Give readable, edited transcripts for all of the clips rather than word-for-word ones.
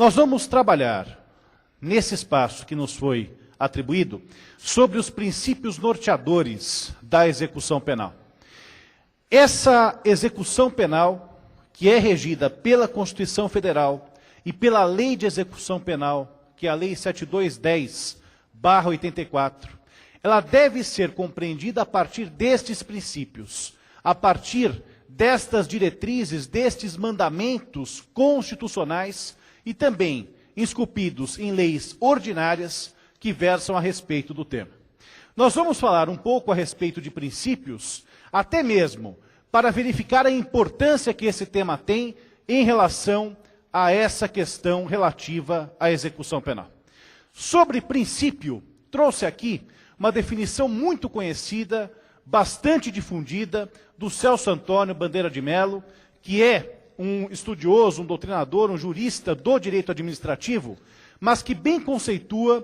Nós vamos trabalhar, nesse espaço que nos foi atribuído, sobre os princípios norteadores da execução penal. Essa execução penal, que é regida pela Constituição Federal e pela Lei de Execução Penal, que é a Lei 7210/84, ela deve ser compreendida a partir destes princípios, a partir destas diretrizes, destes mandamentos constitucionais e também esculpidos em leis ordinárias que versam a respeito do tema. Nós vamos falar um pouco a respeito de princípios, até mesmo para verificar a importância que esse tema tem em relação a essa questão relativa à execução penal. Sobre princípio, trouxe aqui uma definição muito conhecida, bastante difundida, do Celso Antônio Bandeira de Mello, que é um estudioso, um doutrinador, um jurista do direito administrativo, mas que bem conceitua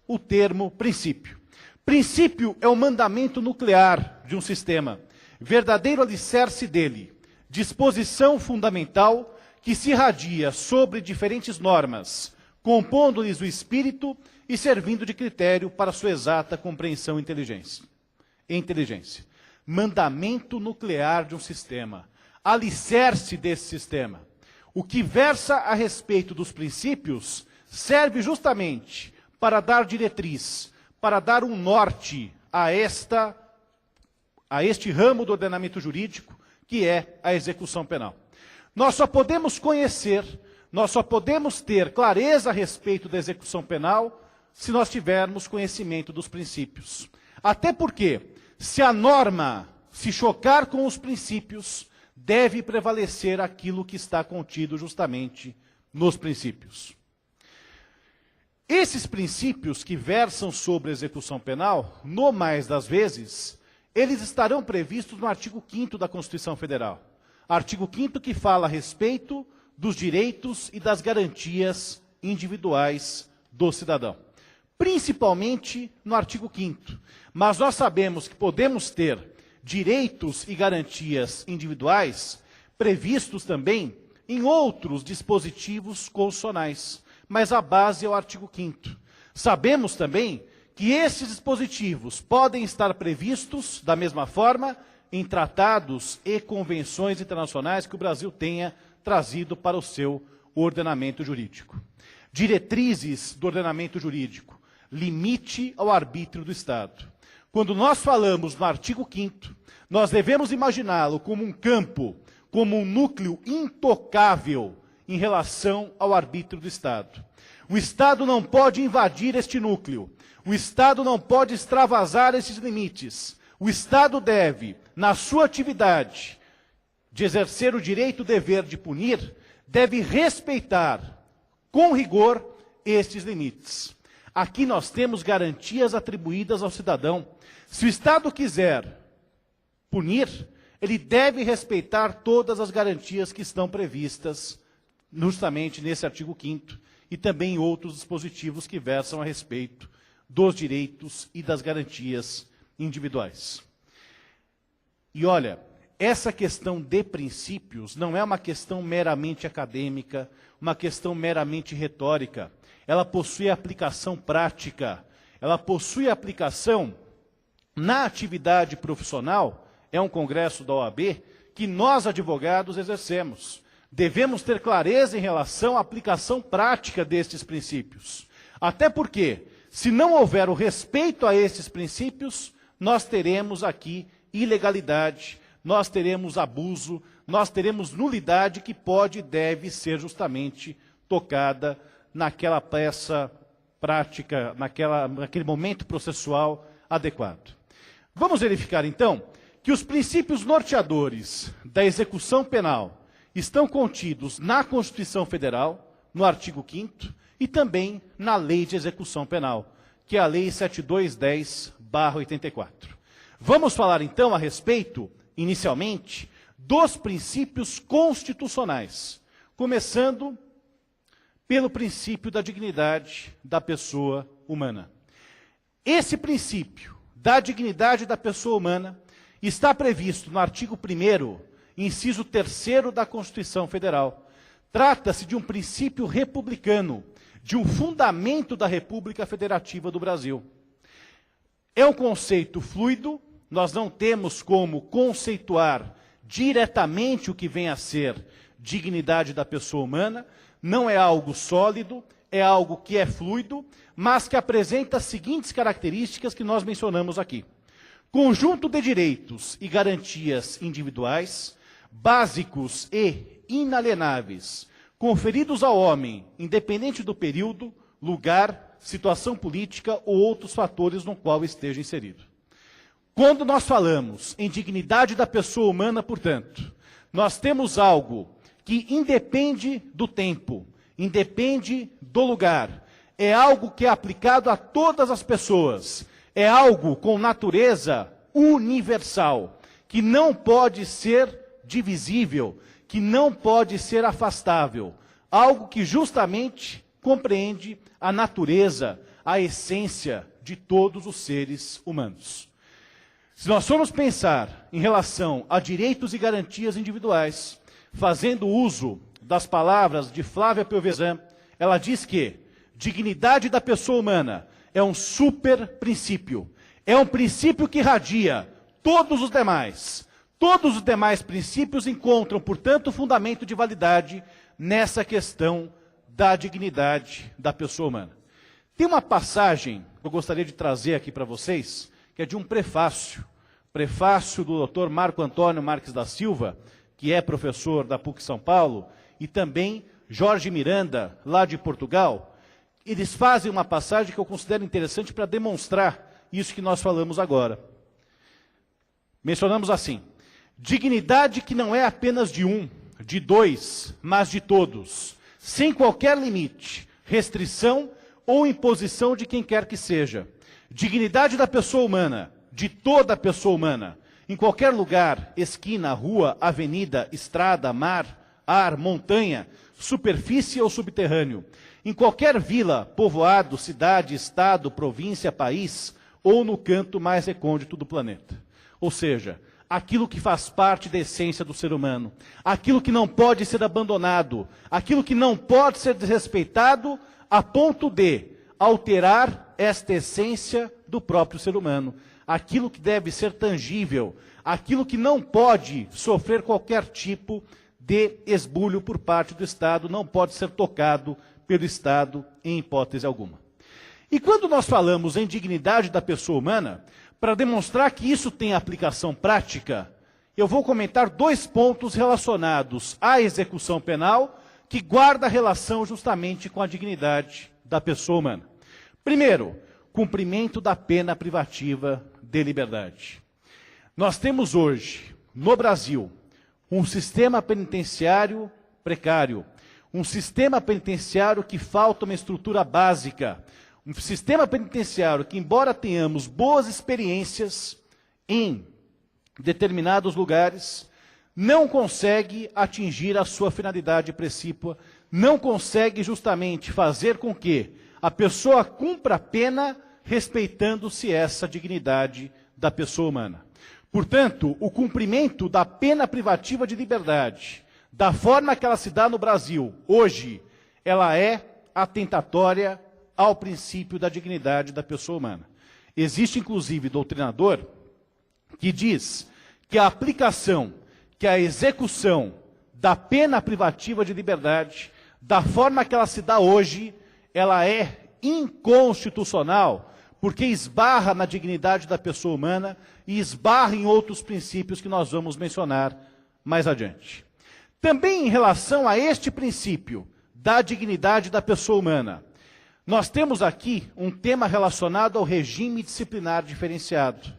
o termo princípio. Princípio é o mandamento nuclear de um sistema, verdadeiro alicerce dele, disposição fundamental que se irradia sobre diferentes normas, compondo-lhes o espírito e servindo de critério para sua exata compreensão e inteligência. Mandamento nuclear de um sistema, alicerce desse sistema. O que versa a respeito dos princípios serve justamente para dar diretriz, para dar um norte a este ramo do ordenamento jurídico, que é a execução penal. Nós só podemos conhecer, nós só podemos ter clareza a respeito da execução penal se nós tivermos conhecimento dos princípios. Até porque, se a norma se chocar com os princípios, deve prevalecer aquilo que está contido justamente nos princípios. Esses princípios que versam sobre a execução penal, no mais das vezes, eles estarão previstos no artigo 5º da Constituição Federal. Artigo 5º que fala a respeito dos direitos e das garantias individuais do cidadão. Principalmente no artigo 5º. Mas nós sabemos que podemos ter direitos e garantias individuais previstos também em outros dispositivos constitucionais. Mas a base é o artigo 5º. Sabemos também que esses dispositivos podem estar previstos, da mesma forma, em tratados e convenções internacionais que o Brasil tenha trazido para o seu ordenamento jurídico. Diretrizes do ordenamento jurídico, limite ao arbítrio do Estado. Quando nós falamos no artigo 5º, nós devemos imaginá-lo como um campo, como um núcleo intocável em relação ao arbítrio do Estado. O Estado não pode invadir este núcleo. O Estado não pode extravasar esses limites. O Estado deve, na sua atividade de exercer o direito e o dever de punir, deve respeitar, com rigor, estes limites. Aqui nós temos garantias atribuídas ao cidadão. Se o Estado quiser punir, ele deve respeitar todas as garantias que estão previstas justamente nesse artigo 5º e também em outros dispositivos que versam a respeito dos direitos e das garantias individuais. E olha, essa questão de princípios não é uma questão meramente acadêmica, uma questão meramente retórica. Ela possui aplicação prática, ela possui aplicação na atividade profissional. É um congresso da OAB que nós, advogados, exercemos. Devemos ter clareza em relação à aplicação prática destes princípios. Até porque, se não houver o respeito a estes princípios, nós teremos aqui ilegalidade, nós teremos abuso, nós teremos nulidade que pode e deve ser justamente tocada naquela peça prática, naquele momento processual adequado. Vamos verificar, então, que os princípios norteadores da execução penal estão contidos na Constituição Federal, no artigo 5º, e também na Lei de Execução Penal, que é a Lei 7210/84. Vamos falar, então, a respeito, inicialmente, dos princípios constitucionais, começando pelo princípio da dignidade da pessoa humana. Esse princípio da dignidade da pessoa humana está previsto no artigo 1º, inciso 3º da Constituição Federal, Trata-se de um princípio republicano, de um fundamento da República Federativa do Brasil. É um conceito fluido, nós não temos como conceituar diretamente o que vem a ser dignidade da pessoa humana, não é algo sólido, é algo que é fluido, mas que apresenta as seguintes características que nós mencionamos aqui. Conjunto de direitos e garantias individuais, básicos e inalienáveis, conferidos ao homem, independente do período, lugar, situação política ou outros fatores no qual esteja inserido. Quando nós falamos em dignidade da pessoa humana, portanto, nós temos algo que independe do tempo, independe do lugar, é algo que é aplicado a todas as pessoas, é algo com natureza universal, que não pode ser divisível, que não pode ser afastável, algo que justamente compreende a natureza, a essência de todos os seres humanos. Se nós formos pensar em relação a direitos e garantias individuais, fazendo uso das palavras de Flávia Piovesan, ela diz que dignidade da pessoa humana é um super princípio, é um princípio que irradia todos os demais. Todos os demais princípios encontram, portanto, fundamento de validade nessa questão da dignidade da pessoa humana. Tem uma passagem que eu gostaria de trazer aqui para vocês, que é de um prefácio do Dr. Marco Antônio Marques da Silva, que é professor da PUC São Paulo, e também Jorge Miranda, lá de Portugal. Eles fazem uma passagem que eu considero interessante para demonstrar isso que nós falamos agora. Mencionamos assim: dignidade que não é apenas de um, de dois, mas de todos, sem qualquer limite, restrição ou imposição de quem quer que seja. Dignidade da pessoa humana, de toda a pessoa humana, em qualquer lugar, esquina, rua, avenida, estrada, mar, ar, montanha, superfície ou subterrâneo, em qualquer vila, povoado, cidade, estado, província, país, ou no canto mais recôndito do planeta. Ou seja, aquilo que faz parte da essência do ser humano, aquilo que não pode ser abandonado, aquilo que não pode ser desrespeitado a ponto de alterar esta essência do próprio ser humano, aquilo que deve ser tangível, aquilo que não pode sofrer qualquer tipo de esbulho por parte do Estado, não pode ser tocado pelo Estado em hipótese alguma. E quando nós falamos em dignidade da pessoa humana, para demonstrar que isso tem aplicação prática, eu vou comentar dois pontos relacionados à execução penal, que guarda relação justamente com a dignidade da pessoa humana. Primeiro, cumprimento da pena privativa de liberdade. Nós temos hoje, no Brasil, um sistema penitenciário precário, um sistema penitenciário que falta uma estrutura básica, um sistema penitenciário que, embora tenhamos boas experiências em determinados lugares, não consegue atingir a sua finalidade precípua, não consegue justamente fazer com que a pessoa cumpra a pena respeitando-se essa dignidade da pessoa humana. Portanto, o cumprimento da pena privativa de liberdade, da forma que ela se dá no Brasil, hoje, ela é atentatória ao princípio da dignidade da pessoa humana. Existe, inclusive, doutrinador que diz que a aplicação, que a execução da pena privativa de liberdade, da forma que ela se dá hoje, ela é inconstitucional, porque esbarra na dignidade da pessoa humana e esbarra em outros princípios que nós vamos mencionar mais adiante. Também em relação a este princípio da dignidade da pessoa humana, nós temos aqui um tema relacionado ao regime disciplinar diferenciado.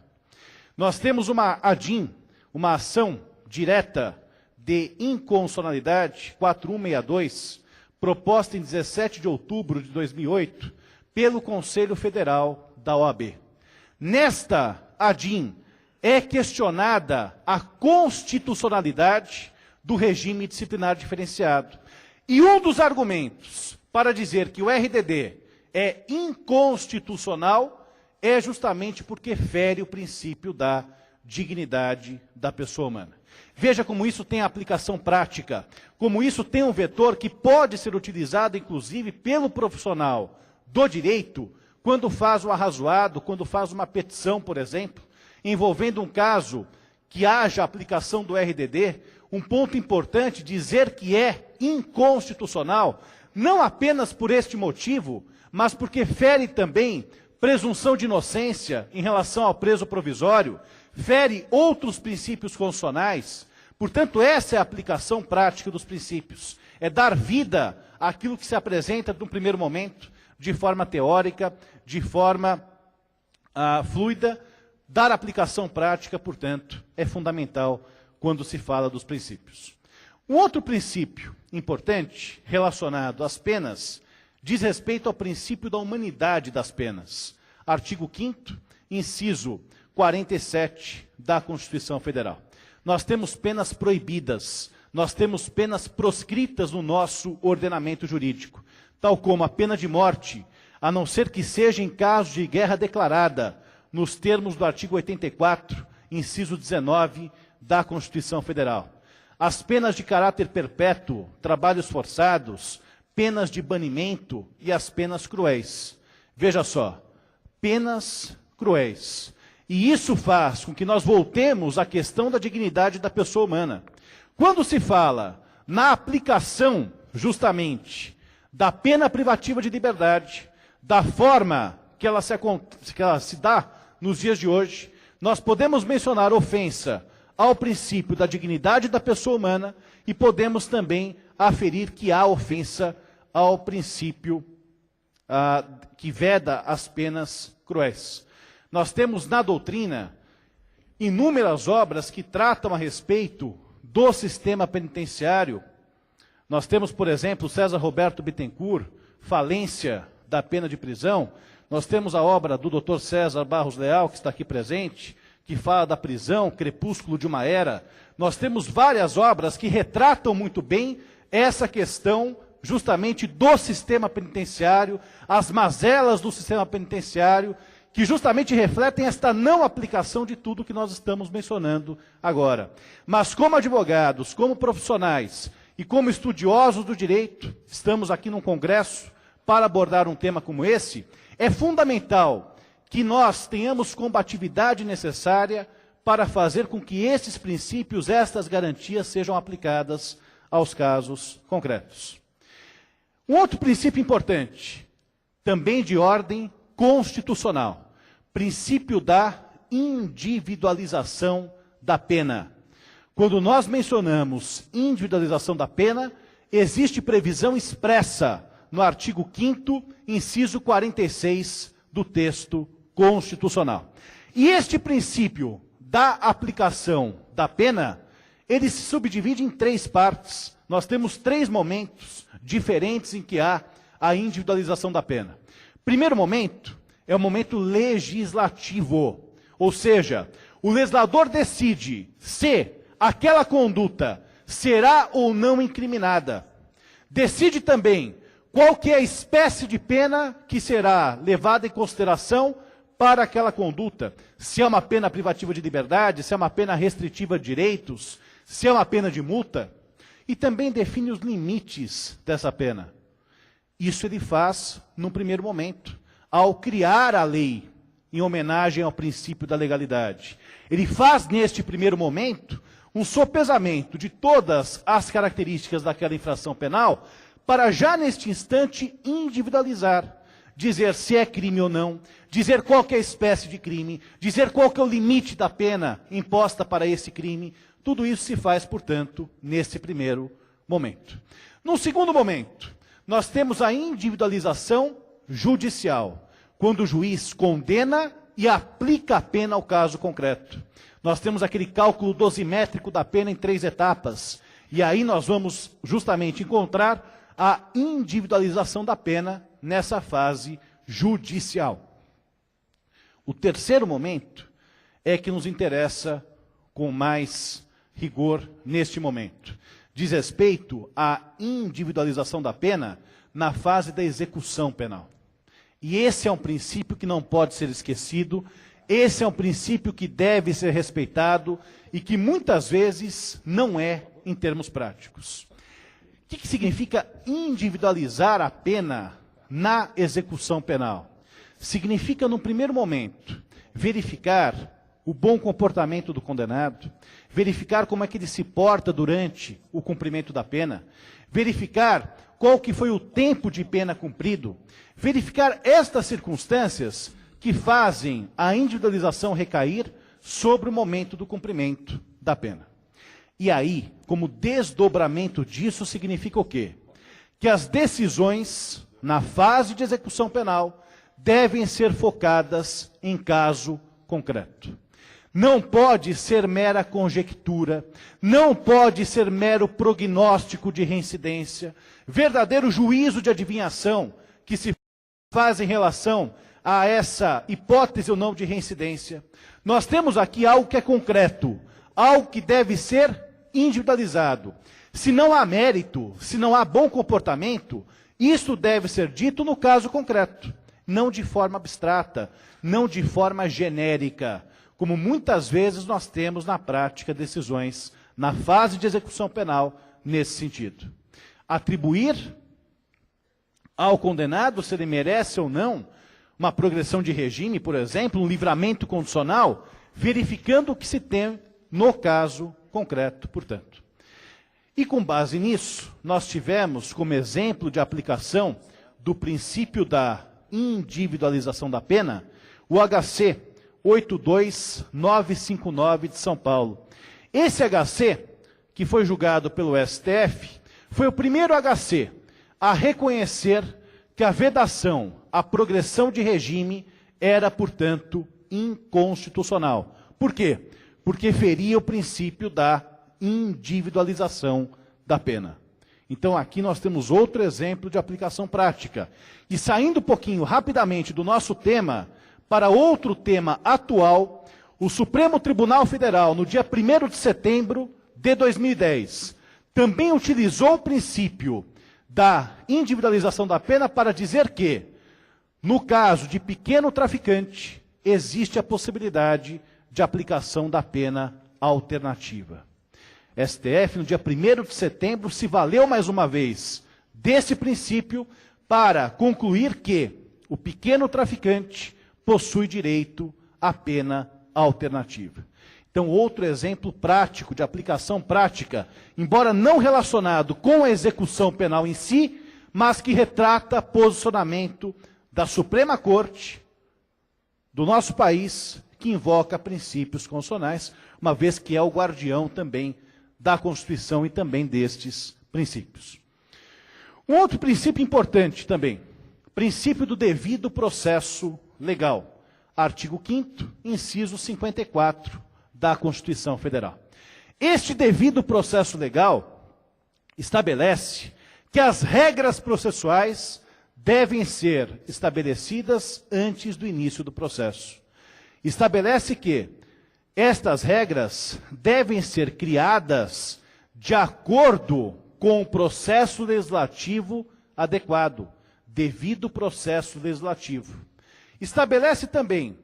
Nós temos uma ADIM, uma ação direta de inconstitucionalidade 4162, proposta em 17 de outubro de 2008, pelo Conselho Federal da OAB. Nesta ADIM é questionada a constitucionalidade do regime disciplinar diferenciado. E um dos argumentos para dizer que o RDD é inconstitucional é justamente porque fere o princípio da dignidade da pessoa humana. Veja como isso tem aplicação prática, como isso tem um vetor que pode ser utilizado, inclusive, pelo profissional do direito, quando faz o arrazoado, quando faz uma petição, por exemplo, envolvendo um caso que haja aplicação do RDD, um ponto importante, dizer que é inconstitucional, não apenas por este motivo, mas porque fere também presunção de inocência em relação ao preso provisório, fere outros princípios constitucionais. Portanto, essa é a aplicação prática dos princípios. É dar vida àquilo que se apresenta no primeiro momento, de forma teórica, de forma fluida. Dar aplicação prática, portanto, é fundamental quando se fala dos princípios. Um outro princípio importante relacionado às penas diz respeito ao princípio da humanidade das penas. Artigo 5º, inciso 47 da Constituição Federal. Nós temos penas proibidas, nós temos penas proscritas no nosso ordenamento jurídico, tal como a pena de morte, a não ser que seja em caso de guerra declarada, nos termos do artigo 84, inciso 19 da Constituição Federal. As penas de caráter perpétuo, trabalhos forçados, penas de banimento e as penas cruéis. Veja só, penas cruéis. E isso faz com que nós voltemos à questão da dignidade da pessoa humana. Quando se fala na aplicação, justamente, da pena privativa de liberdade, da forma que ela se dá nos dias de hoje, nós podemos mencionar ofensa ao princípio da dignidade da pessoa humana e podemos também aferir que há ofensa ao princípio que veda as penas cruéis. Nós temos na doutrina inúmeras obras que tratam a respeito do sistema penitenciário. Nós temos, por exemplo, César Roberto Bittencourt, Falência da Pena de Prisão. Nós temos a obra do Dr. César Barros Leal, que está aqui presente, que fala da prisão, Crepúsculo de uma Era. Nós temos várias obras que retratam muito bem essa questão justamente do sistema penitenciário, as mazelas do sistema penitenciário, que justamente refletem esta não aplicação de tudo que nós estamos mencionando agora. Mas como advogados, como profissionais e como estudiosos do direito, estamos aqui num congresso para abordar um tema como esse, é fundamental que nós tenhamos combatividade necessária para fazer com que esses princípios, estas garantias sejam aplicadas aos casos concretos. Um outro princípio importante, também de ordem constitucional, princípio da individualização da pena. Quando nós mencionamos individualização da pena, existe previsão expressa no artigo 5º, inciso 46 do texto constitucional. E este princípio da aplicação da pena, ele se subdivide em três partes. Nós temos três momentos diferentes em que há a individualização da pena. Primeiro momento é o momento legislativo, ou seja, o legislador decide se aquela conduta será ou não incriminada. Decide também qual que é a espécie de pena que será levada em consideração para aquela conduta. Se é uma pena privativa de liberdade, se é uma pena restritiva de direitos, se é uma pena de multa. E também define os limites dessa pena. Isso ele faz num primeiro momento, ao criar a lei, em homenagem ao princípio da legalidade. Ele faz, neste primeiro momento, um sopesamento de todas as características daquela infração penal, para já neste instante individualizar, dizer se é crime ou não, dizer qual que é a espécie de crime, dizer qual que é o limite da pena imposta para esse crime. Tudo isso se faz, portanto, nesse primeiro momento. No segundo momento, nós temos a individualização judicial, quando o juiz condena e aplica a pena ao caso concreto. Nós temos aquele cálculo dosimétrico da pena em 3 etapas, e aí nós vamos justamente encontrar a individualização da pena nessa fase judicial. O terceiro momento é que nos interessa com mais rigor neste momento. Diz respeito à individualização da pena na fase da execução penal. E esse é um princípio que não pode ser esquecido, Esse é um princípio que deve ser respeitado e que muitas vezes não é em termos práticos. O que significa individualizar a pena na execução penal? Significa, no primeiro momento, verificar o bom comportamento do condenado, verificar como é que ele se porta durante o cumprimento da pena, verificar qual que foi o tempo de pena cumprido, verificar estas circunstâncias que fazem a individualização recair sobre o momento do cumprimento da pena. E aí, como desdobramento disso, significa o quê? Que as decisões, na fase de execução penal, devem ser focadas em caso concreto. Não pode ser mera conjectura, não pode ser mero prognóstico de reincidência, verdadeiro juízo de adivinhação que se faz em relação a essa hipótese ou não de reincidência. Nós temos aqui algo que é concreto, algo que deve ser individualizado. Se não há mérito, se não há bom comportamento, isso deve ser dito no caso concreto, não de forma abstrata, não de forma genérica, como muitas vezes nós temos na prática decisões na fase de execução penal nesse sentido. Atribuir ao condenado se ele merece ou não uma progressão de regime, por exemplo, um livramento condicional, verificando o que se tem no caso concreto, portanto. E com base nisso, nós tivemos como exemplo de aplicação do princípio da individualização da pena, o HC 82959 de São Paulo. Esse HC, que foi julgado pelo STF, foi o primeiro HC a reconhecer que a vedação, a progressão de regime, era, portanto, inconstitucional. Por quê? Porque feria o princípio da individualização da pena. Então, aqui nós temos outro exemplo de aplicação prática. E saindo um pouquinho rapidamente do nosso tema, para outro tema atual, o Supremo Tribunal Federal, no dia 1º de setembro de 2010, também utilizou o princípio da individualização da pena para dizer que, no caso de pequeno traficante, existe a possibilidade de aplicação da pena alternativa. STF, no dia 1º de setembro, se valeu mais uma vez desse princípio para concluir que o pequeno traficante possui direito à pena alternativa. Então, outro exemplo prático, de aplicação prática, embora não relacionado com a execução penal em si, mas que retrata posicionamento da Suprema Corte do nosso país, que invoca princípios constitucionais, uma vez que é o guardião também da Constituição e também destes princípios. Um outro princípio importante também, princípio do devido processo legal. Artigo 5º, inciso 54 da Constituição Federal. Este devido processo legal estabelece que as regras processuais devem ser estabelecidas antes do início do processo. Estabelece que estas regras devem ser criadas de acordo com o processo legislativo adequado, devido processo legislativo. Estabelece também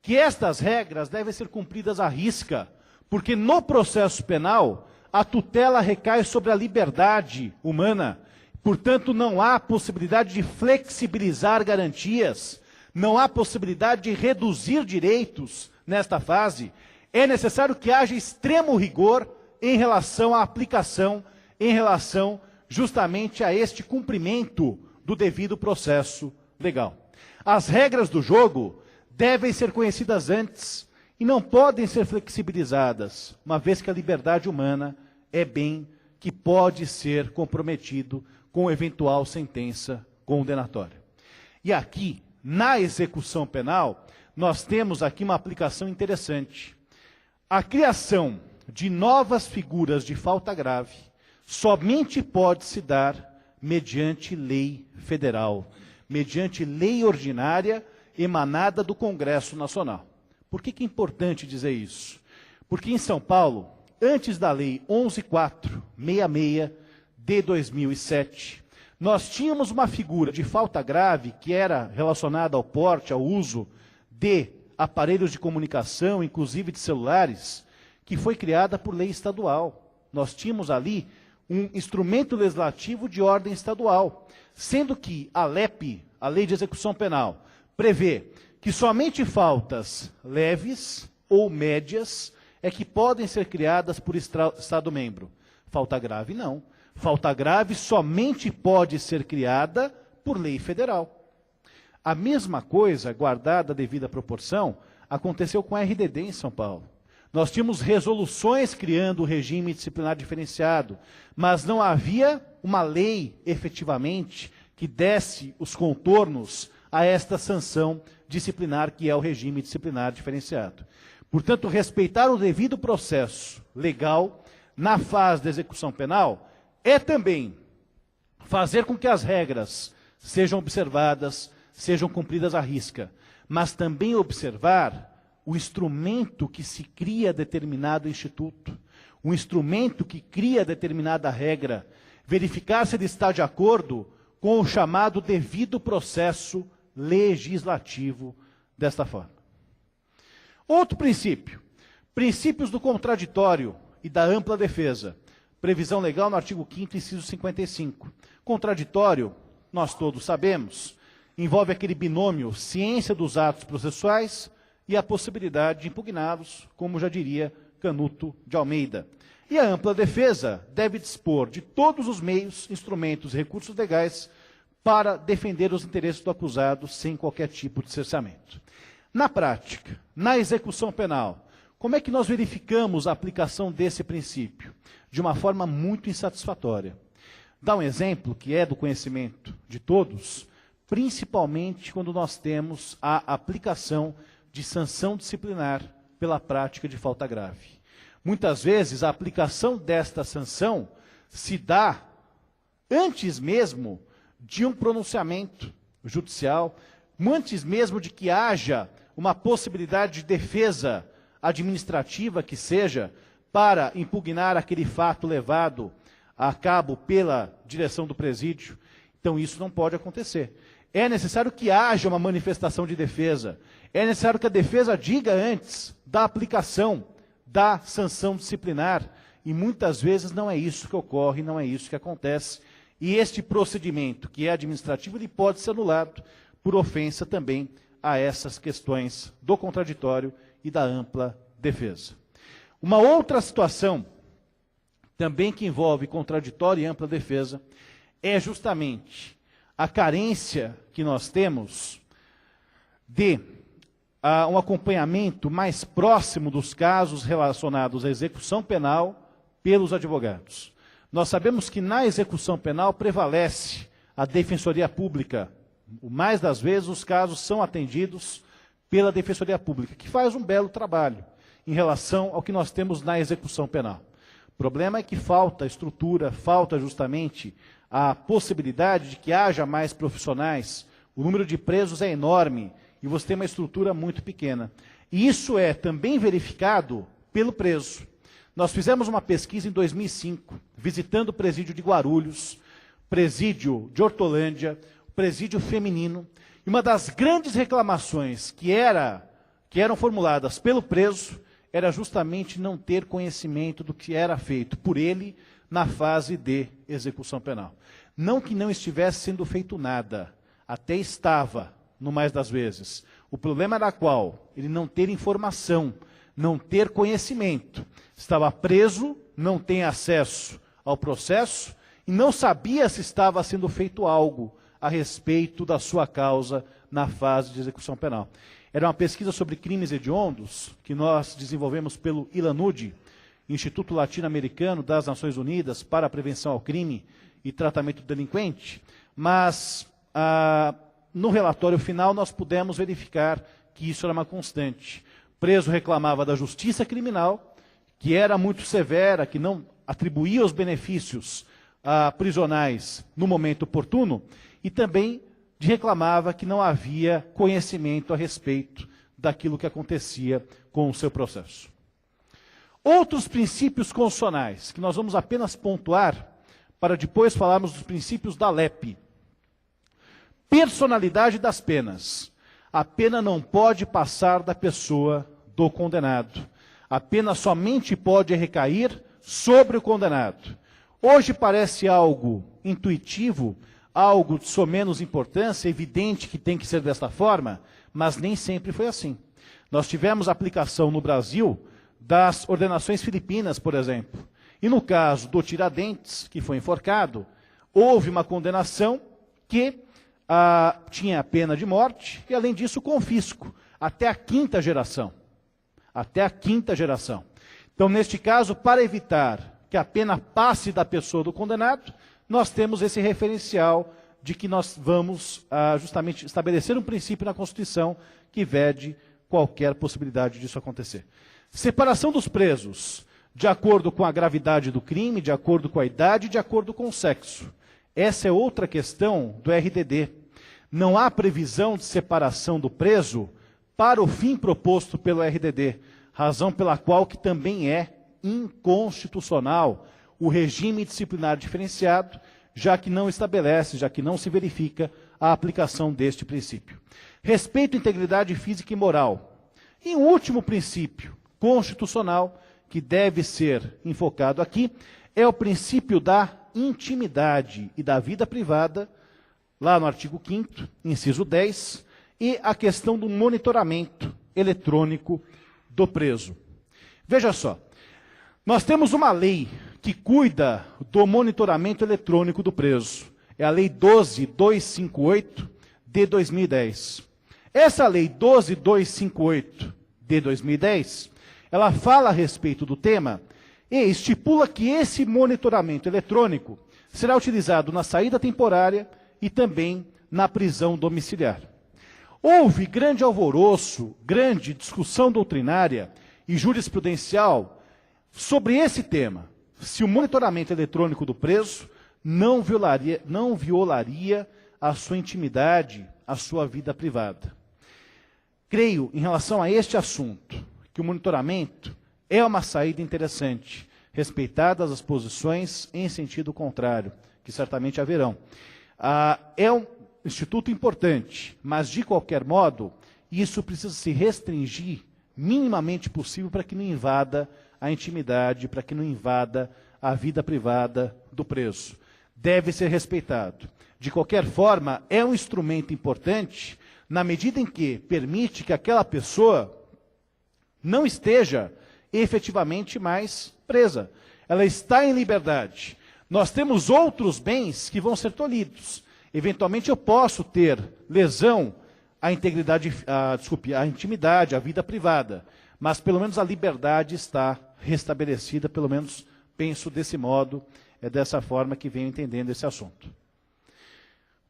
que estas regras devem ser cumpridas à risca, porque no processo penal a tutela recai sobre a liberdade humana, portanto não há possibilidade de flexibilizar garantias, não há possibilidade de reduzir direitos nesta fase. É necessário que haja extremo rigor em relação à aplicação, em relação justamente a este cumprimento do devido processo legal. As regras do jogo devem ser conhecidas antes e não podem ser flexibilizadas, uma vez que a liberdade humana é bem que pode ser comprometido com eventual sentença condenatória. E aqui, na execução penal, nós temos aqui uma aplicação interessante. A criação de novas figuras de falta grave somente pode se dar mediante lei federal, mediante lei ordinária emanada do Congresso Nacional. Por que é importante dizer isso? Porque em São Paulo, antes da Lei 11.466 de 2007, nós tínhamos uma figura de falta grave que era relacionada ao porte, ao uso de aparelhos de comunicação, inclusive de celulares, que foi criada por lei estadual. Nós tínhamos ali um instrumento legislativo de ordem estadual, sendo que a LEP, a Lei de Execução Penal, prevê que somente faltas leves ou médias é que podem ser criadas por Estado-membro. Falta grave, não. Falta grave somente pode ser criada por lei federal. A mesma coisa, guardada a devida proporção, aconteceu com a RDD em São Paulo. Nós tínhamos resoluções criando o regime disciplinar diferenciado, mas não havia uma lei, efetivamente, que desse os contornos a esta sanção disciplinar, que é o regime disciplinar diferenciado. Portanto, respeitar o devido processo legal na fase da execução penal é também fazer com que as regras sejam observadas, sejam cumpridas à risca, mas também observar o instrumento que se cria determinado instituto, o instrumento que cria determinada regra, verificar se ele está de acordo com o chamado devido processo legislativo desta forma. Outro princípio, princípios do contraditório e da ampla defesa. Previsão legal no artigo 5º, inciso 55. Contraditório, nós todos sabemos, envolve aquele binômio ciência dos atos processuais e a possibilidade de impugná-los, como já diria Canuto de Almeida. E a ampla defesa deve dispor de todos os meios, instrumentos e recursos legais para defender os interesses do acusado sem qualquer tipo de cerceamento. Na prática, na execução penal, como é que nós verificamos a aplicação desse princípio? De uma forma muito insatisfatória. Dá um exemplo que é do conhecimento de todos, principalmente quando nós temos a aplicação de sanção disciplinar pela prática de falta grave. Muitas vezes a aplicação desta sanção se dá antes mesmo de um pronunciamento judicial, antes mesmo de que haja uma possibilidade de defesa administrativa que seja para impugnar aquele fato levado a cabo pela direção do presídio. Então isso não pode acontecer. É necessário que haja uma manifestação de defesa. É necessário que a defesa diga antes da aplicação da sanção disciplinar. E muitas vezes não é isso que ocorre, não é isso que acontece. E este procedimento, que é administrativo, ele pode ser anulado por ofensa também a essas questões do contraditório e da ampla defesa. Uma outra situação, também que envolve contraditório e ampla defesa, é justamente a carência que nós temos de um acompanhamento mais próximo dos casos relacionados à execução penal pelos advogados. Nós sabemos que na execução penal prevalece a Defensoria Pública. O mais das vezes os casos são atendidos pela Defensoria Pública, que faz um belo trabalho em relação ao que nós temos na execução penal. O problema é que falta estrutura, falta justamente a possibilidade de que haja mais profissionais. O número de presos é enorme e você tem uma estrutura muito pequena. E isso é também verificado pelo preso. Nós fizemos uma pesquisa em 2005, visitando o presídio de Guarulhos, presídio de Hortolândia, presídio feminino, e uma das grandes reclamações que eram formuladas pelo preso era justamente não ter conhecimento do que era feito por ele na fase de execução penal. Não que não estivesse sendo feito nada, até estava, no mais das vezes. O problema era qual? Ele não ter informação, não ter conhecimento. Estava preso, não tem acesso ao processo e não sabia se estava sendo feito algo a respeito da sua causa na fase de execução penal. Era uma pesquisa sobre crimes hediondos que nós desenvolvemos pelo ILANUD, Instituto Latino-Americano das Nações Unidas para a Prevenção ao Crime e Tratamento do Delinquente, mas no relatório final nós pudemos verificar que isso era uma constante. O preso reclamava da justiça criminal, que era muito severa, que não atribuía os benefícios prisionais no momento oportuno, e também reclamava que não havia conhecimento a respeito daquilo que acontecia com o seu processo. Outros princípios constitucionais, que nós vamos apenas pontuar, para depois falarmos dos princípios da LEP. Personalidade das penas. a pena não pode passar da pessoa do condenado. A pena somente pode recair sobre o condenado. Hoje parece algo intuitivo, algo de somenos importância, evidente que tem que ser desta forma, mas nem sempre foi assim. Nós tivemos aplicação no Brasil das ordenações filipinas, por exemplo. E no caso do Tiradentes, que foi enforcado, houve uma condenação que tinha a pena de morte e, além disso, confisco, até a 5ª geração. Até a 5ª geração. Então, neste caso, para evitar que a pena passe da pessoa do condenado, nós temos esse referencial de que nós vamos justamente estabelecer um princípio na Constituição que vede qualquer possibilidade disso acontecer. Separação dos presos, de acordo com a gravidade do crime, de acordo com a idade, de acordo com o sexo. Essa é outra questão do RDD. Não há previsão de separação do preso para o fim proposto pelo RDD, razão pela qual que também é inconstitucional o regime disciplinar diferenciado, já que não estabelece, já que não se verifica a aplicação deste princípio. Respeito à integridade física e moral. E um último princípio constitucional que deve ser enfocado aqui é o princípio da intimidade e da vida privada, lá no artigo 5º, inciso 10, e a questão do monitoramento eletrônico do preso. Veja só, nós temos uma lei que cuida do monitoramento eletrônico do preso. É a Lei 12.258 de 2010. Essa Lei 12.258 de 2010, ela fala a respeito do tema e estipula que esse monitoramento eletrônico será utilizado na saída temporária e também na prisão domiciliar. Houve grande alvoroço, grande discussão doutrinária e jurisprudencial sobre esse tema, se o monitoramento eletrônico do preso não violaria a sua intimidade, a sua vida privada. Creio, em relação a este assunto, que o monitoramento é uma saída interessante, respeitadas as posições em sentido contrário, que certamente haverão. É um instituto importante, mas, de qualquer modo, isso precisa se restringir minimamente possível para que não invada a intimidade, para que não invada a vida privada do preso. Deve ser respeitado. De qualquer forma, é um instrumento importante na medida em que permite que aquela pessoa não esteja efetivamente mais presa. Ela está em liberdade. Nós temos outros bens que vão ser tolhidos. Eventualmente eu posso ter lesão à integridade, à intimidade, à vida privada, mas pelo menos a liberdade está restabelecida, pelo menos penso desse modo, é dessa forma que venho entendendo esse assunto.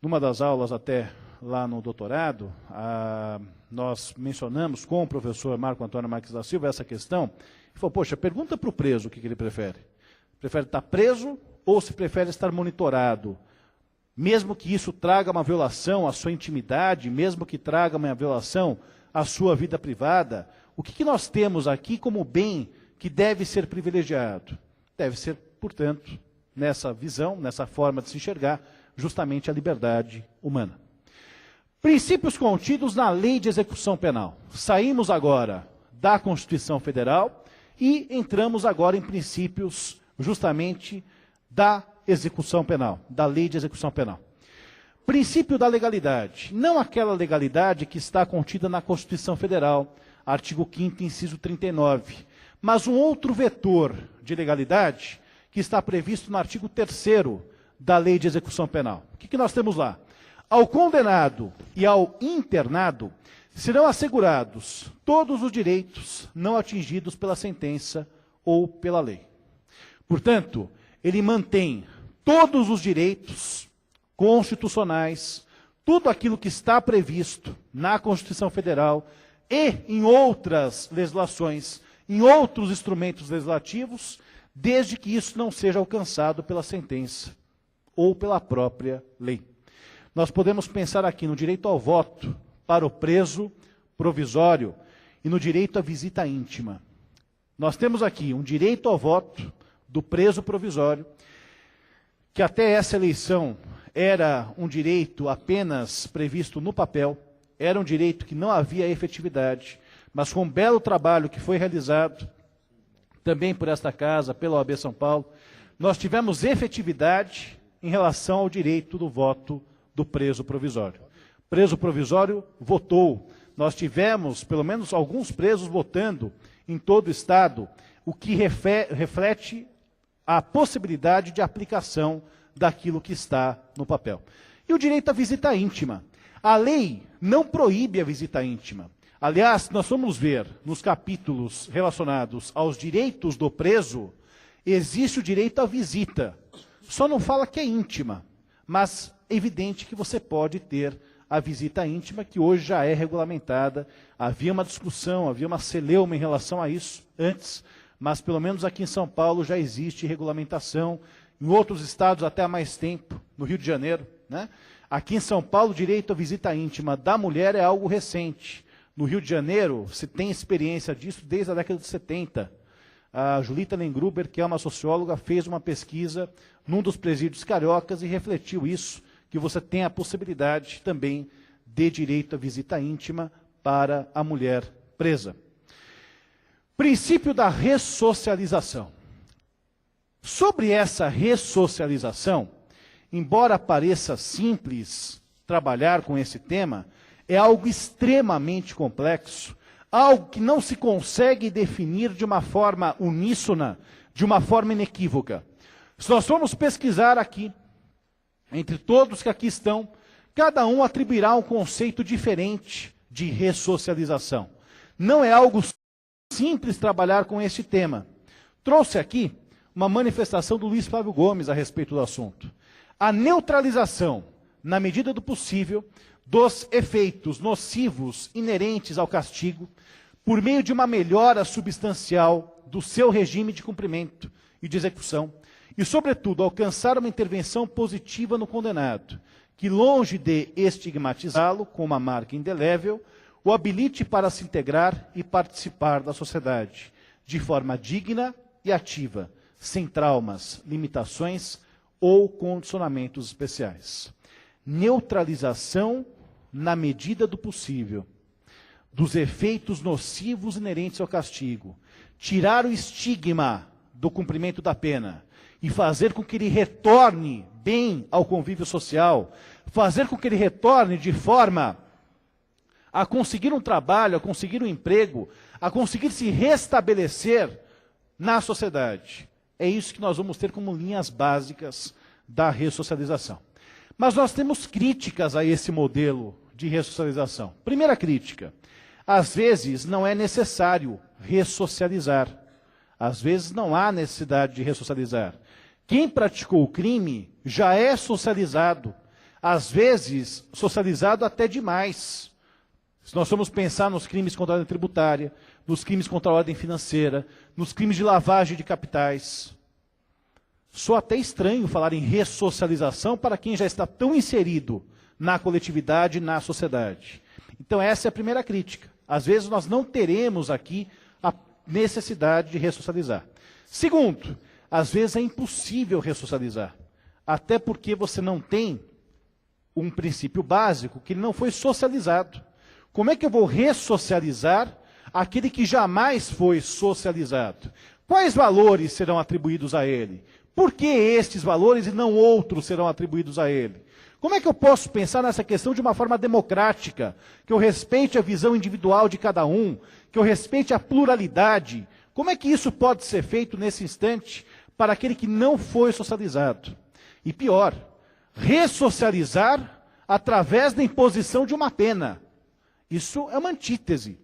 Numa das aulas até lá no doutorado, nós mencionamos com o professor Marco Antônio Marques da Silva essa questão. Ele falou, poxa, pergunta para o preso o que ele prefere. Prefere estar preso ou se prefere estar monitorado? Mesmo que isso traga uma violação à sua intimidade, mesmo que traga uma violação à sua vida privada, o que nós temos aqui como bem que deve ser privilegiado? Deve ser, portanto, nessa visão, nessa forma de se enxergar, justamente a liberdade humana. Princípios contidos na Lei de Execução Penal. Saímos agora da Constituição Federal e entramos agora em princípios justamente da execução penal, da Lei de Execução Penal. Princípio da legalidade. Não aquela legalidade que está contida na Constituição Federal, artigo 5º, inciso 39, mas um outro vetor de legalidade que está previsto no artigo 3º da Lei de Execução Penal. O que nós temos lá? Ao condenado e ao internado serão assegurados todos os direitos não atingidos pela sentença ou pela lei. Portanto, ele mantém todos os direitos constitucionais, tudo aquilo que está previsto na Constituição Federal e em outras legislações, em outros instrumentos legislativos, desde que isso não seja alcançado pela sentença ou pela própria lei. Nós podemos pensar aqui no direito ao voto para o preso provisório e no direito à visita íntima. Nós temos aqui um direito ao voto do preso provisório, que até essa eleição era um direito apenas previsto no papel, era um direito que não havia efetividade, mas com um belo trabalho que foi realizado, também por esta casa, pela OAB São Paulo, nós tivemos efetividade em relação ao direito do voto do preso provisório. O preso provisório votou. Nós tivemos, pelo menos, alguns presos votando em todo o Estado, o que reflete a possibilidade de aplicação daquilo que está no papel. E o direito à visita íntima. A lei não proíbe a visita íntima. Aliás, nós vamos ver nos capítulos relacionados aos direitos do preso, existe o direito à visita. Só não fala que é íntima, mas é evidente que você pode ter a visita íntima, que hoje já é regulamentada. Havia uma discussão, havia uma celeuma em relação a isso antes, mas pelo menos aqui em São Paulo já existe regulamentação, em outros estados até há mais tempo, no Rio de Janeiro, né? Aqui em São Paulo, o direito à visita íntima da mulher é algo recente. No Rio de Janeiro, se tem experiência disso desde a década de 70. A Julita Lengruber, que é uma socióloga, fez uma pesquisa num dos presídios cariocas e refletiu isso, que você tem a possibilidade também de direito à visita íntima para a mulher presa. Princípio da ressocialização. Sobre essa ressocialização, embora pareça simples trabalhar com esse tema, é algo extremamente complexo, algo que não se consegue definir de uma forma uníssona, de uma forma inequívoca. Se nós formos pesquisar aqui, entre todos que aqui estão, cada um atribuirá um conceito diferente de ressocialização. Não é algo simples trabalhar com este tema. Trouxe aqui uma manifestação do Luiz Flávio Gomes a respeito do assunto. A neutralização, na medida do possível, dos efeitos nocivos inerentes ao castigo, por meio de uma melhora substancial do seu regime de cumprimento e de execução, e, sobretudo, alcançar uma intervenção positiva no condenado, que, longe de estigmatizá-lo com uma marca indelével, o habilite para se integrar e participar da sociedade, de forma digna e ativa, sem traumas, limitações ou condicionamentos especiais. Neutralização, na medida do possível, dos efeitos nocivos inerentes ao castigo, tirar o estigma do cumprimento da pena e fazer com que ele retorne bem ao convívio social, fazer com que ele retorne de forma a conseguir um trabalho, a conseguir um emprego, a conseguir se restabelecer na sociedade. É isso que nós vamos ter como linhas básicas da ressocialização. Mas nós temos críticas a esse modelo de ressocialização. Primeira crítica: às vezes não é necessário ressocializar. Às vezes não há necessidade de ressocializar. Quem praticou o crime já é socializado. Às vezes, socializado até demais. Se nós formos pensar nos crimes contra a ordem tributária, nos crimes contra a ordem financeira, nos crimes de lavagem de capitais. Soa até estranho falar em ressocialização para quem já está tão inserido na coletividade, na sociedade. Então essa é a primeira crítica. Às vezes nós não teremos aqui a necessidade de ressocializar. Segundo, às vezes é impossível ressocializar. Até porque você não tem um princípio básico que não foi socializado. Como é que eu vou ressocializar aquele que jamais foi socializado? Quais valores serão atribuídos a ele? Por que estes valores e não outros serão atribuídos a ele? Como é que eu posso pensar nessa questão de uma forma democrática, que eu respeite a visão individual de cada um, que eu respeite a pluralidade? Como é que isso pode ser feito nesse instante para aquele que não foi socializado? E pior, ressocializar através da imposição de uma pena. Isso é uma antítese.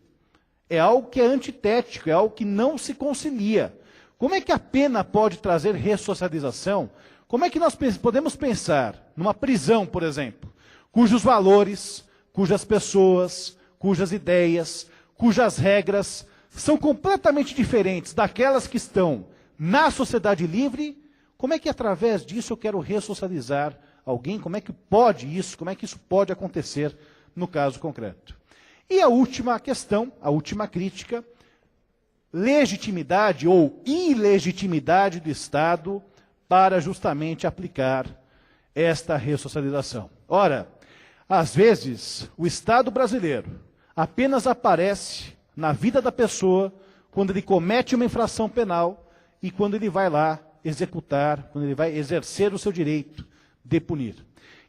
É algo que é antitético, é algo que não se concilia. Como é que a pena pode trazer ressocialização? Como é que nós podemos pensar numa prisão, por exemplo, cujos valores, cujas pessoas, cujas ideias, cujas regras são completamente diferentes daquelas que estão na sociedade livre? Como é que através disso eu quero ressocializar alguém? Como é que pode isso? Como é que isso pode acontecer no caso concreto? E a última questão, a última crítica: legitimidade ou ilegitimidade do Estado para justamente aplicar esta ressocialização. Ora, Às vezes, o Estado brasileiro apenas aparece na vida da pessoa quando ele comete uma infração penal e quando ele vai lá executar, quando ele vai exercer o seu direito de punir.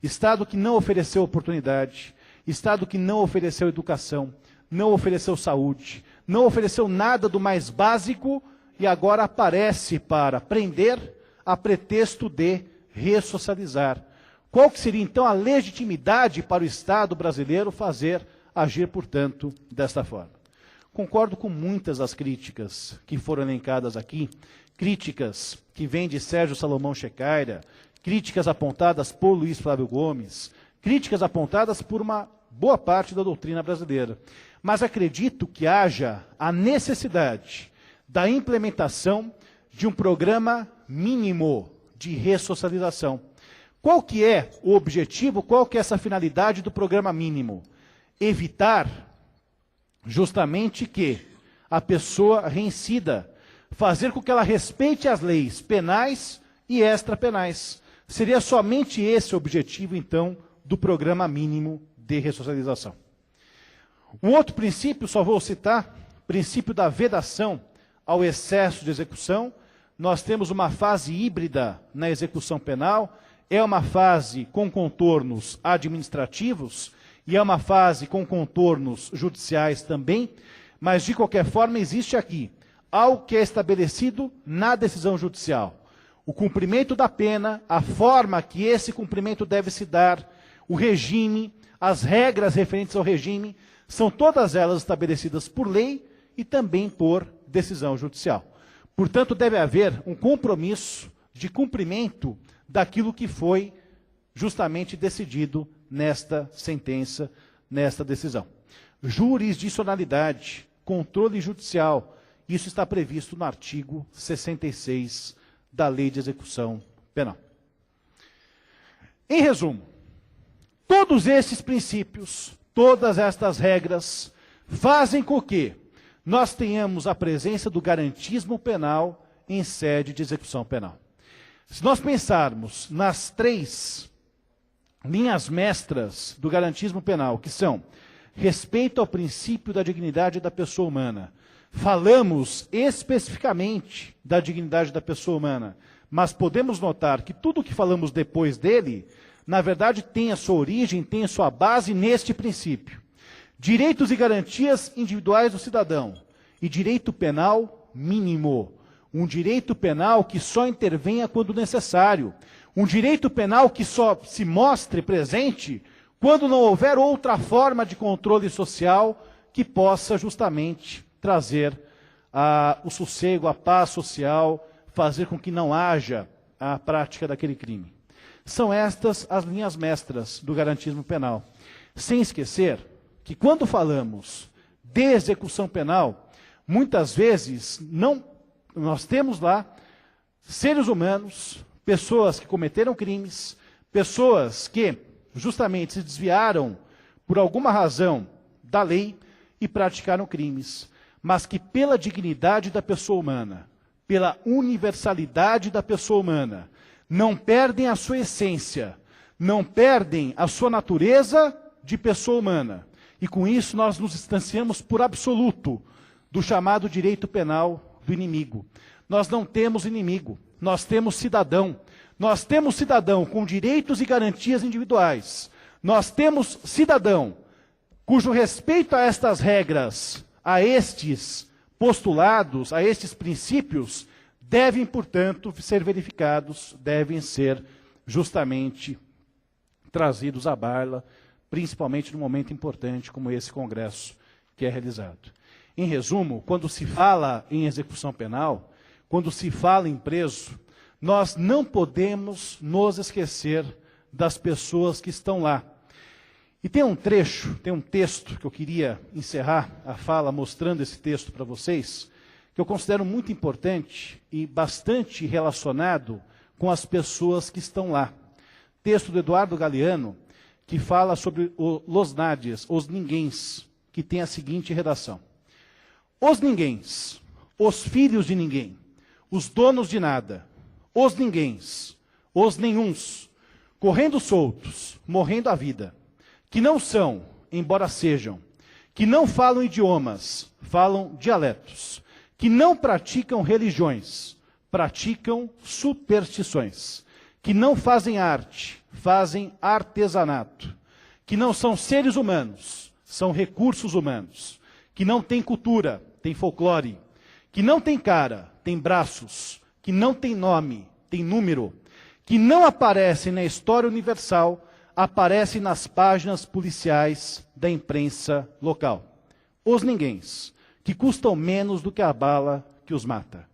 Estado que não ofereceu oportunidade, Estado que não ofereceu educação, não ofereceu saúde, não ofereceu nada do mais básico e agora aparece para prender a pretexto de ressocializar. Qual que seria então a legitimidade para o Estado brasileiro agir, portanto, desta forma? Concordo com muitas das críticas que foram elencadas aqui, críticas que vêm de Sérgio Salomão Checaira, críticas apontadas por Luiz Flávio Gomes, críticas apontadas por uma boa parte da doutrina brasileira. Mas acredito que haja a necessidade da implementação de um programa mínimo de ressocialização. Qual que é o objetivo, qual que é essa finalidade do programa mínimo? Evitar justamente que a pessoa reincida, fazer com que ela respeite as leis penais e extrapenais. Seria somente esse o objetivo, então, do programa mínimo de ressocialização. Um outro princípio, só vou citar, princípio da vedação ao excesso de execução. Nós temos uma fase híbrida na execução penal, é uma fase com contornos administrativos e é uma fase com contornos judiciais também, mas de qualquer forma existe aqui algo que é estabelecido na decisão judicial. O cumprimento da pena, a forma que esse cumprimento deve se dar, o regime, as regras referentes ao regime, são todas elas estabelecidas por lei e também por decisão judicial. Portanto, deve haver um compromisso de cumprimento daquilo que foi justamente decidido nesta sentença, nesta decisão. Jurisdicionalidade, controle judicial, isso está previsto no artigo 66 da Lei de Execução Penal. Em resumo, todos esses princípios, todas estas regras, fazem com que nós tenhamos a presença do garantismo penal em sede de execução penal. Se nós pensarmos nas 3 linhas mestras do garantismo penal, que são respeito ao princípio da dignidade da pessoa humana, falamos especificamente da dignidade da pessoa humana, mas podemos notar que tudo o que falamos depois dele, na verdade tem a sua origem, tem a sua base neste princípio. Direitos e garantias individuais do cidadão e direito penal mínimo. Um direito penal que só intervenha quando necessário. Um direito penal que só se mostre presente quando não houver outra forma de controle social que possa justamente trazer o sossego, a paz social, fazer com que não haja a prática daquele crime. São estas as linhas mestras do garantismo penal. Sem esquecer que quando falamos de execução penal, muitas vezes nós temos lá seres humanos, pessoas que cometeram crimes, pessoas que justamente se desviaram por alguma razão da lei e praticaram crimes, mas que pela dignidade da pessoa humana, pela universalidade da pessoa humana, não perdem a sua essência, não perdem a sua natureza de pessoa humana. E com isso nós nos distanciamos por absoluto do chamado direito penal do inimigo. Nós não temos inimigo, nós temos cidadão. Nós temos cidadão com direitos e garantias individuais. Nós temos cidadão cujo respeito a estas regras, a estes postulados, a estes princípios, devem, portanto, ser verificados, devem ser justamente trazidos à baila, principalmente num momento importante como esse congresso que é realizado. Em resumo, quando se fala em execução penal, quando se fala em preso, nós não podemos nos esquecer das pessoas que estão lá. E tem um trecho, tem um texto que eu queria encerrar a fala mostrando esse texto para vocês, que eu considero muito importante e bastante relacionado com as pessoas que estão lá. Texto do Eduardo Galeano, que fala sobre os nadies, os ninguéms, que tem a seguinte redação. Os ninguéms, os filhos de ninguém, os donos de nada, os ninguéms, os nenhuns, correndo soltos, morrendo a vida, que não são, embora sejam, que não falam idiomas, falam dialetos, que não praticam religiões, praticam superstições, que não fazem arte, fazem artesanato, que não são seres humanos, são recursos humanos, que não têm cultura, têm folclore, que não têm cara, têm braços, que não têm nome, têm número, que não aparecem na história universal, aparecem nas páginas policiais da imprensa local. Os ninguéms, que custam menos do que a bala que os mata.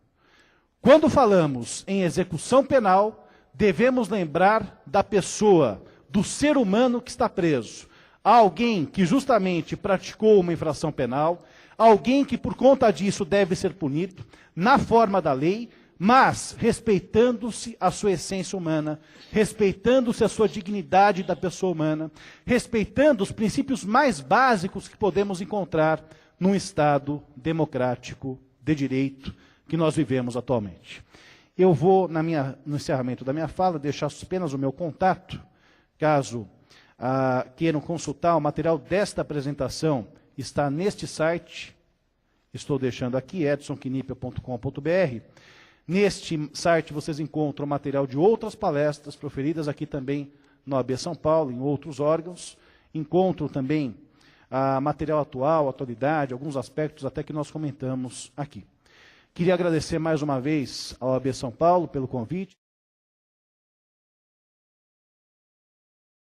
Quando falamos em execução penal, devemos lembrar da pessoa, do ser humano que está preso. Alguém que justamente praticou uma infração penal, alguém que por conta disso deve ser punido, na forma da lei, mas respeitando-se a sua essência humana, respeitando-se a sua dignidade da pessoa humana, respeitando os princípios mais básicos que podemos encontrar num Estado democrático de direito que nós vivemos atualmente. Eu vou, no encerramento da minha fala, deixar apenas o meu contato, caso queiram consultar o material desta apresentação, está neste site, estou deixando aqui, edsonquinipia.com.br. Neste site vocês encontram material de outras palestras proferidas aqui também no AB São Paulo, em outros órgãos. Encontram também material atual, atualidade, alguns aspectos até que nós comentamos aqui. Queria agradecer mais uma vez ao AB São Paulo pelo convite.